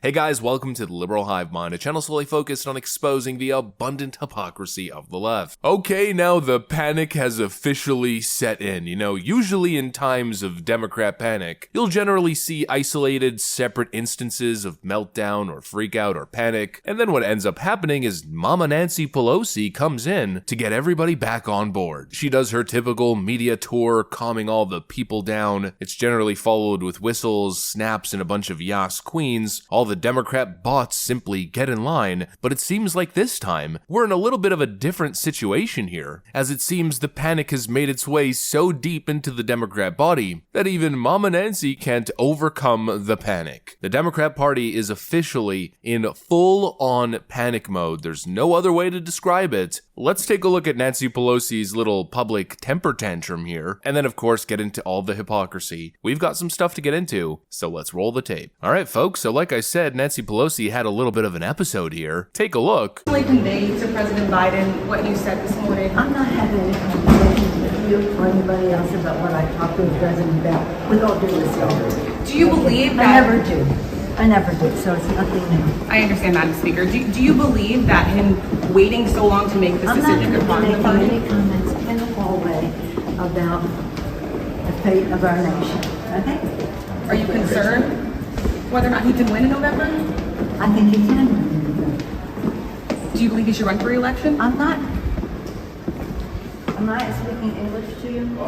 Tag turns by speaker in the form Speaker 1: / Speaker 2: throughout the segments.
Speaker 1: Hey guys, welcome to the Liberal Hive Mind, a channel solely focused on exposing the abundant hypocrisy of the left. Okay, now the panic has officially set in. Usually in times of Democrat panic, you'll generally see isolated, separate instances of meltdown or freakout or panic, and then what ends up happening is Mama Nancy Pelosi comes in to get everybody back on board. She does her typical media tour, calming all the people down. It's generally followed with whistles, snaps, and a bunch of yas queens. All the Democrat bots simply get in line, but it seems like this time, we're in a little bit of a different situation here, as it seems the panic has made its way so deep into the Democrat body that even Mama Nancy can't overcome the panic. The Democrat Party is officially in full-on panic mode. There's no other way to describe it. Let's take a look at Nancy Pelosi's little public temper tantrum here, and then of course get into all the hypocrisy. We've got some stuff to get into, so let's roll the tape. Alright folks, so like I said, Nancy Pelosi had a little bit of an episode here. Take a look.
Speaker 2: Convey to President Biden what you said this morning.
Speaker 3: I'm not having any conversations with you or anybody else about what I talked to the president about, with all due respect.
Speaker 2: Do you believe that?
Speaker 3: I never do, so it's nothing new.
Speaker 2: I understand, Madam Speaker. Do you believe that him waiting so long to make this decision could harm the
Speaker 3: I'm not
Speaker 2: party?
Speaker 3: going to be making any comments in the hallway about the fate of our nation, okay?
Speaker 2: Are you concerned whether or not he can win in November?
Speaker 3: I think he can.
Speaker 2: Do you believe he should run for re-election?
Speaker 3: I'm not. Am I speaking English to you?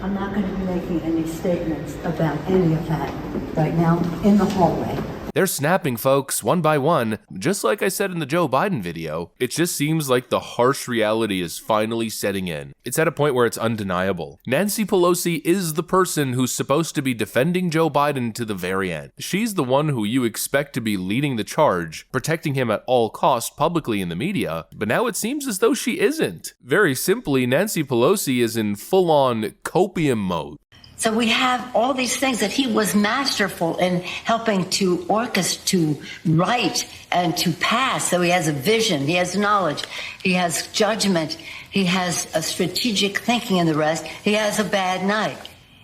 Speaker 3: I'm not going to be making any statements about any of that right now in the hallway.
Speaker 1: They're snapping, folks, one by one. Just like I said in the Joe Biden video, it just seems like the harsh reality is finally setting in. It's at a point where it's undeniable. Nancy Pelosi is the person who's supposed to be defending Joe Biden to the very end. She's the one who you expect to be leading the charge, protecting him at all costs publicly in the media, but now it seems as though she isn't. Very simply, Nancy Pelosi is in full-on copium mode.
Speaker 4: So we have all these things that he was masterful in helping to orchestrate, to write, and to pass. So he has a vision, he has knowledge, he has judgment, he has a strategic thinking, and the rest. He has a bad night.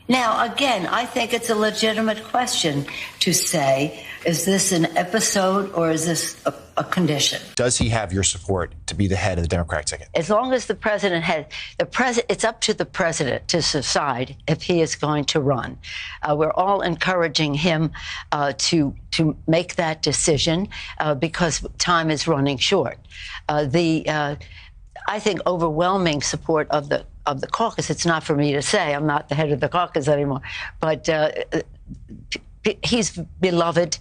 Speaker 4: Now, again, I think it's a legitimate question to say, is this an episode or is this a condition?
Speaker 5: Does he have your support to be the head of the Democratic ticket?
Speaker 4: As long as the president has it's up to the president to decide if he is going to run. We're all encouraging him to make that decision because time is running short. I think overwhelming support of the caucus. It's not for me to say. I'm not the head of the caucus anymore, but he's beloved.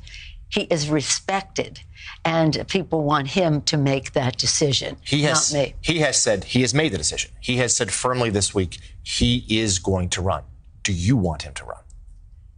Speaker 4: He is respected, and people want him to make that decision, not me.
Speaker 5: He has said he has made the decision. He has said firmly this week he is going to run. Do you want him to run?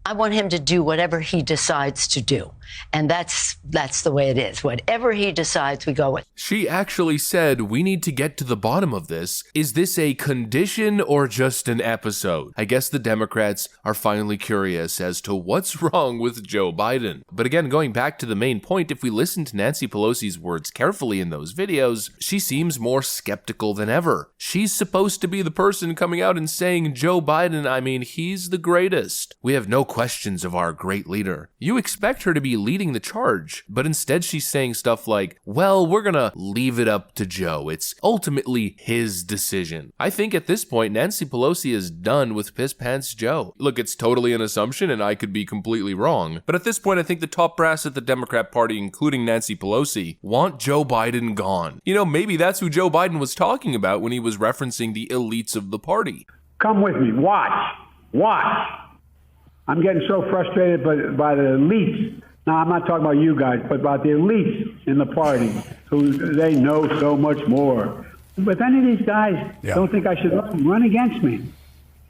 Speaker 4: I want him to do whatever he decides to do. And that's the way it is. Whatever he decides, we go with.
Speaker 1: She actually said, we need to get to the bottom of this. Is this a condition or just an episode? I guess the Democrats are finally curious as to what's wrong with Joe Biden. But again, going back to the main point, if we listen to Nancy Pelosi's words carefully in those videos, she seems more skeptical than ever. She's supposed to be the person coming out and saying, Joe Biden, he's the greatest. We have no questions of our great leader. You expect her to be leading the charge, but instead she's saying stuff like, well, we're gonna leave it up to Joe. It's ultimately his decision. I think at this point, Nancy Pelosi is done with Piss Pants Joe. Look, it's totally an assumption and I could be completely wrong, but at this point, I think the top brass at the Democrat Party, including Nancy Pelosi, want Joe Biden gone. Maybe that's who Joe Biden was talking about when he was referencing the elites of the party.
Speaker 6: Come with me, watch. I'm getting so frustrated by the elites. Now, I'm not talking about you guys, but about the elites in the party who they know so much more. But if any of these guys don't think I should run against me,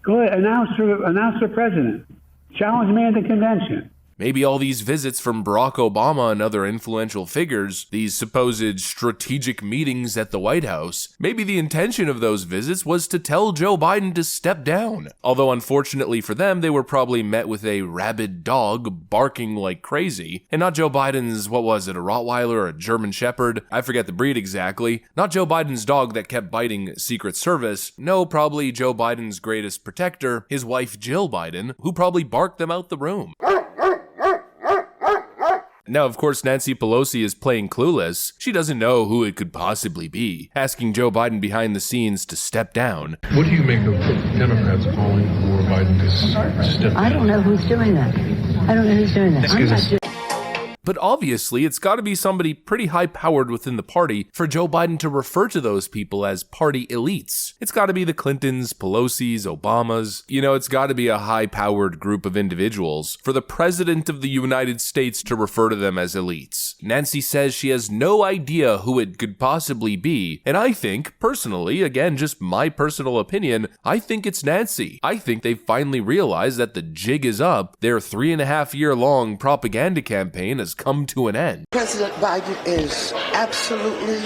Speaker 6: go ahead, announce for president. Challenge me at the convention.
Speaker 1: Maybe all these visits from Barack Obama and other influential figures, these supposed strategic meetings at the White House, maybe the intention of those visits was to tell Joe Biden to step down. Although unfortunately for them, they were probably met with a rabid dog barking like crazy. And not Joe Biden's, a Rottweiler or a German Shepherd? I forget the breed exactly. Not Joe Biden's dog that kept biting Secret Service. No, probably Joe Biden's greatest protector, his wife Jill Biden, who probably barked them out the room. Now, of course, Nancy Pelosi is playing clueless. She doesn't know who it could possibly be, asking Joe Biden behind the scenes to step down.
Speaker 7: What do you make of Democrats calling for Biden to step down?
Speaker 3: I don't know who's doing that. I don't know who's doing that. I'm not doing
Speaker 1: But obviously, it's got to be somebody pretty high-powered within the party for Joe Biden to refer to those people as party elites. It's got to be the Clintons, Pelosi's, Obamas. You know, it's got to be a high-powered group of individuals for the President of the United States to refer to them as elites. Nancy says she has no idea who it could possibly be, and I think, personally, again, just my personal opinion, I think it's Nancy. I think they finally realized that the jig is up. Their 3.5-year-long propaganda campaign has come to an end.
Speaker 8: President Biden is absolutely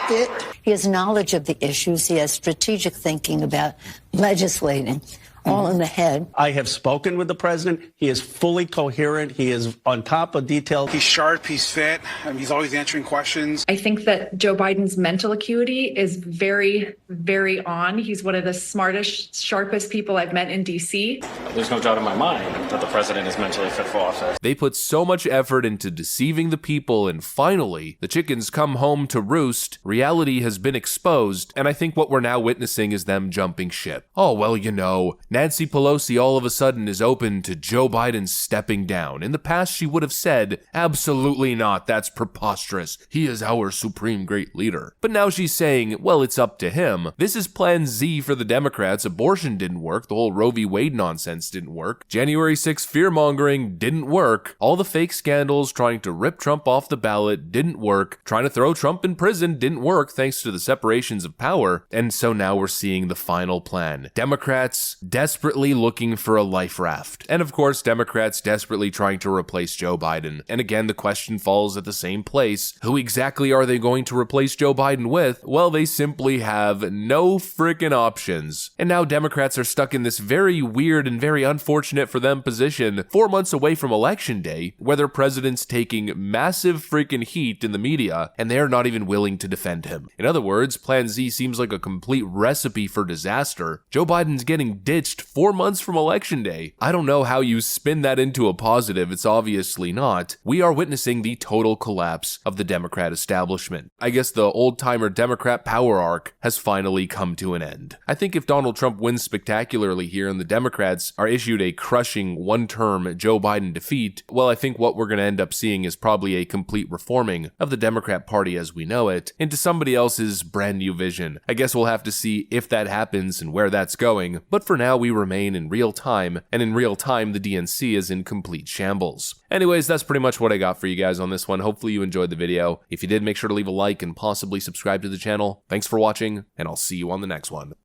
Speaker 8: fit.
Speaker 4: He has knowledge of the issues. He has strategic thinking about legislating, all in the head.
Speaker 9: I have spoken with the president. He is fully coherent. He is on top of detail.
Speaker 10: He's sharp. He's fit. He's always answering questions.
Speaker 2: I think that Joe Biden's mental acuity is very, very on. He's one of the smartest, sharpest people I've met in D.C.
Speaker 11: There's no doubt in my mind that the president is mentally fit for office.
Speaker 1: They put so much effort into deceiving the people, and finally, the chickens come home to roost. Reality has been exposed, and I think what we're now witnessing is them jumping ship. Oh, well, you know, Nancy Pelosi all of a sudden is open to Joe Biden stepping down. In the past, she would have said, absolutely not, that's preposterous. He is our supreme great leader. But now she's saying, well, it's up to him. This is Plan Z for the Democrats. Abortion didn't work. The whole Roe v. Wade nonsense didn't work. January 6th fear-mongering didn't work. All the fake scandals trying to rip Trump off the ballot didn't work. Trying to throw Trump in prison didn't work thanks to the separations of power. And so now we're seeing the final plan. Democrats desperately looking for a life raft. And of course, Democrats desperately trying to replace Joe Biden. And again, the question falls at the same place. Who exactly are they going to replace Joe Biden with? Well, they simply have no freaking options. And now Democrats are stuck in this very weird and very unfortunate for them position 4 months away from Election Day, where their president's taking massive freaking heat in the media, and they're not even willing to defend him. In other words, Plan Z seems like a complete recipe for disaster. Joe Biden's getting ditched 4 months from Election Day. I don't know how you spin that into a positive. It's obviously not. We are witnessing the total collapse of the Democrat establishment. I guess the old-timer Democrat power arc has finally come to an end. I think if Donald Trump wins spectacularly here and the Democrats are issued a crushing one-term Joe Biden defeat, well, I think what we're going to end up seeing is probably a complete reforming of the Democrat Party as we know it into somebody else's brand new vision. I guess we'll have to see if that happens and where that's going, but for now we remain in real time, and in real time the DNC is in complete shambles. Anyways, that's pretty much what I got for you guys on this one. Hopefully you enjoyed the video. If you did, make sure to leave a like and possibly subscribe to the channel. Thanks for watching, and I'll see you on the next one.